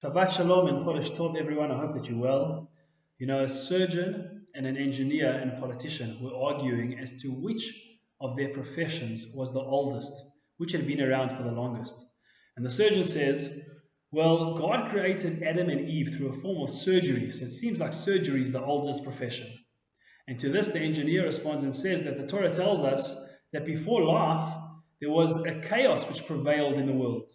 Shabbat Shalom and Chodesh Tov, everyone. I hope that you're well. A surgeon and an engineer and a politician were arguing as to which of their professions was the oldest, which had been around for the longest. And the surgeon says, well, God created Adam and Eve through a form of surgery, so it seems like surgery is the oldest profession. And to this, the engineer responds and says that the Torah tells us that before life, there was a chaos which prevailed in the world.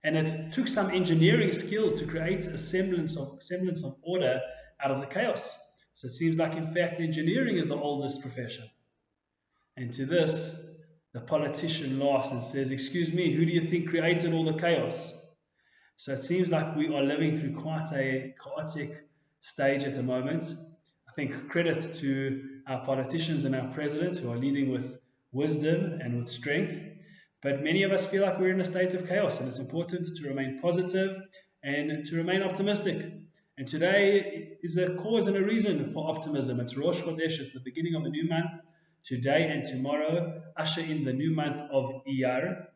And it took some engineering skills to create a semblance of order out of the chaos. So it seems like, in fact, engineering is the oldest profession. And to this, the politician laughs and says, excuse me, who do you think created all the chaos? So it seems like we are living through quite a chaotic stage at the moment. I think credit to our politicians and our president who are leading with wisdom and with strength. But many of us feel like we're in a state of chaos, and it's important to remain positive and to remain optimistic. And today is a cause and a reason for optimism. It's Rosh Chodesh, it's the beginning of a new month. Today and tomorrow usher in the new month of Iyar.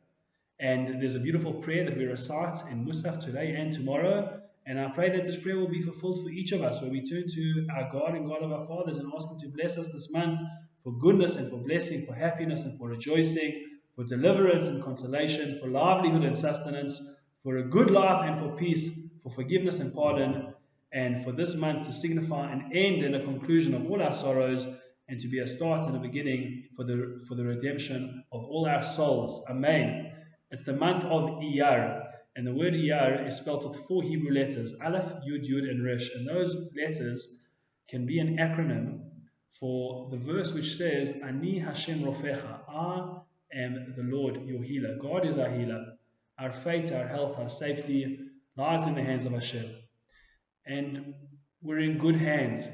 And there's a beautiful prayer that we recite in Musaf today and tomorrow. And I pray that this prayer will be fulfilled for each of us, where we turn to our God and God of our fathers and ask Him to bless us this month for goodness and for blessing, for happiness and for rejoicing, for deliverance and consolation, for livelihood and sustenance, for a good life and for peace, for forgiveness and pardon, and for this month to signify an end and a conclusion of all our sorrows, and to be a start and a beginning for the redemption of all our souls. Amen. It's the month of Iyar, and the word Iyar is spelled with 4 Hebrew letters, Aleph, Yud, Yud, and Resh, and those letters can be an acronym for the verse which says, Ani Hashem Rofecha, I am the Lord, your healer. God is our healer. Our fate, our health, our safety lies in the hands of Hashem. And we're in good hands.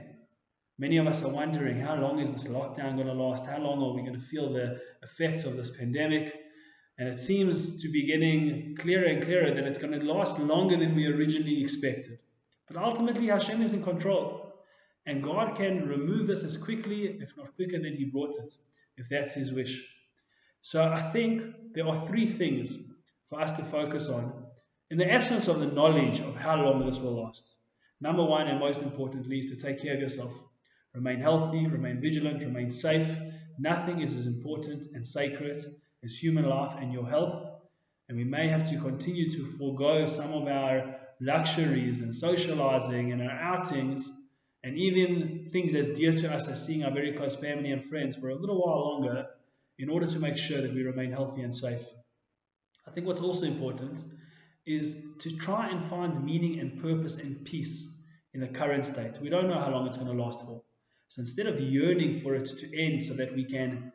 Many of us are wondering, how long is this lockdown going to last? How long are we going to feel the effects of this pandemic? And it seems to be getting clearer and clearer that it's going to last longer than we originally expected. But ultimately, Hashem is in control. And God can remove this as quickly, if not quicker, than He brought it, if that's His wish. So I think there are 3 things for us to focus on in the absence of the knowledge of how long this will last. Number 1, and most importantly, is to take care of yourself. Remain healthy, remain vigilant, remain safe. Nothing is as important and sacred as human life and your health. And we may have to continue to forego some of our luxuries and socializing and our outings, and even things as dear to us as seeing our very close family and friends for a little while longer, in order to make sure that we remain healthy and safe. I think what's also important is to try and find meaning and purpose and peace in the current state. We don't know how long it's going to last for. So instead of yearning for it to end so that we can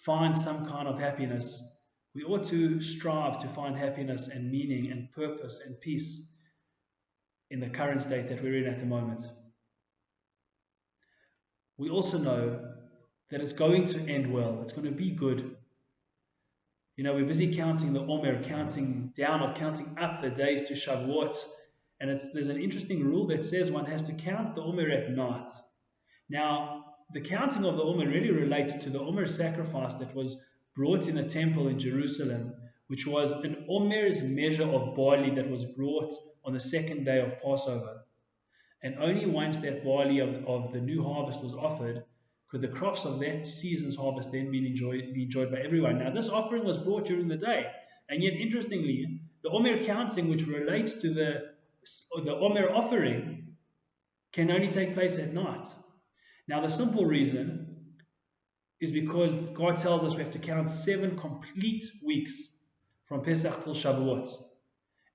find some kind of happiness, we ought to strive to find happiness and meaning and purpose and peace in the current state that we're in at the moment. We also know that it's going to end well. It's going to be good. We're busy counting the Omer, counting down or counting up the days to Shavuot. And there's an interesting rule that says one has to count the Omer at night. Now, the counting of the Omer really relates to the Omer sacrifice that was brought in the temple in Jerusalem, which was an Omer's measure of barley that was brought on the 2nd day of Passover. And only once that barley of the new harvest was offered could the crops of that season's harvest then be enjoyed by everyone. Now, this offering was brought during the day. And yet, interestingly, the Omer counting, which relates to the Omer offering, can only take place at night. Now, the simple reason is because God tells us we have to count 7 complete weeks from Pesach till Shavuot.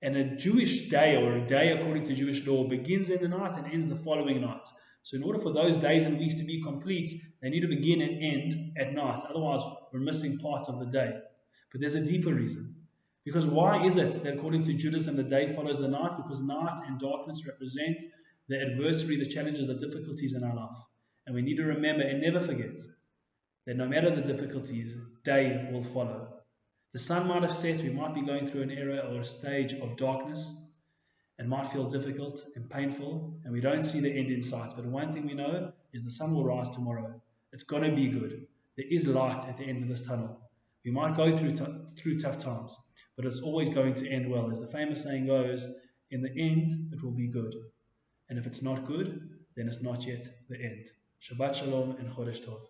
And a Jewish day, or a day according to Jewish law, begins in the night and ends the following night. So in order for those days and weeks to be complete, they need to begin and end at night. Otherwise, we're missing parts of the day. But there's a deeper reason. Because why is it that according to Judaism, the day follows the night? Because night and darkness represent the adversary, the challenges, the difficulties in our life. And we need to remember and never forget that no matter the difficulties, day will follow. The sun might have set, we might be going through an era or a stage of darkness, and might feel difficult and painful, and we don't see the end in sight. But one thing we know is the sun will rise tomorrow. It's going to be good. There is light at the end of this tunnel. We might go through tough times, but it's always going to end well. As the famous saying goes, In the end, it will be good. And if it's not good, then it's not yet the end. Shabbat Shalom and Chodesh Tov.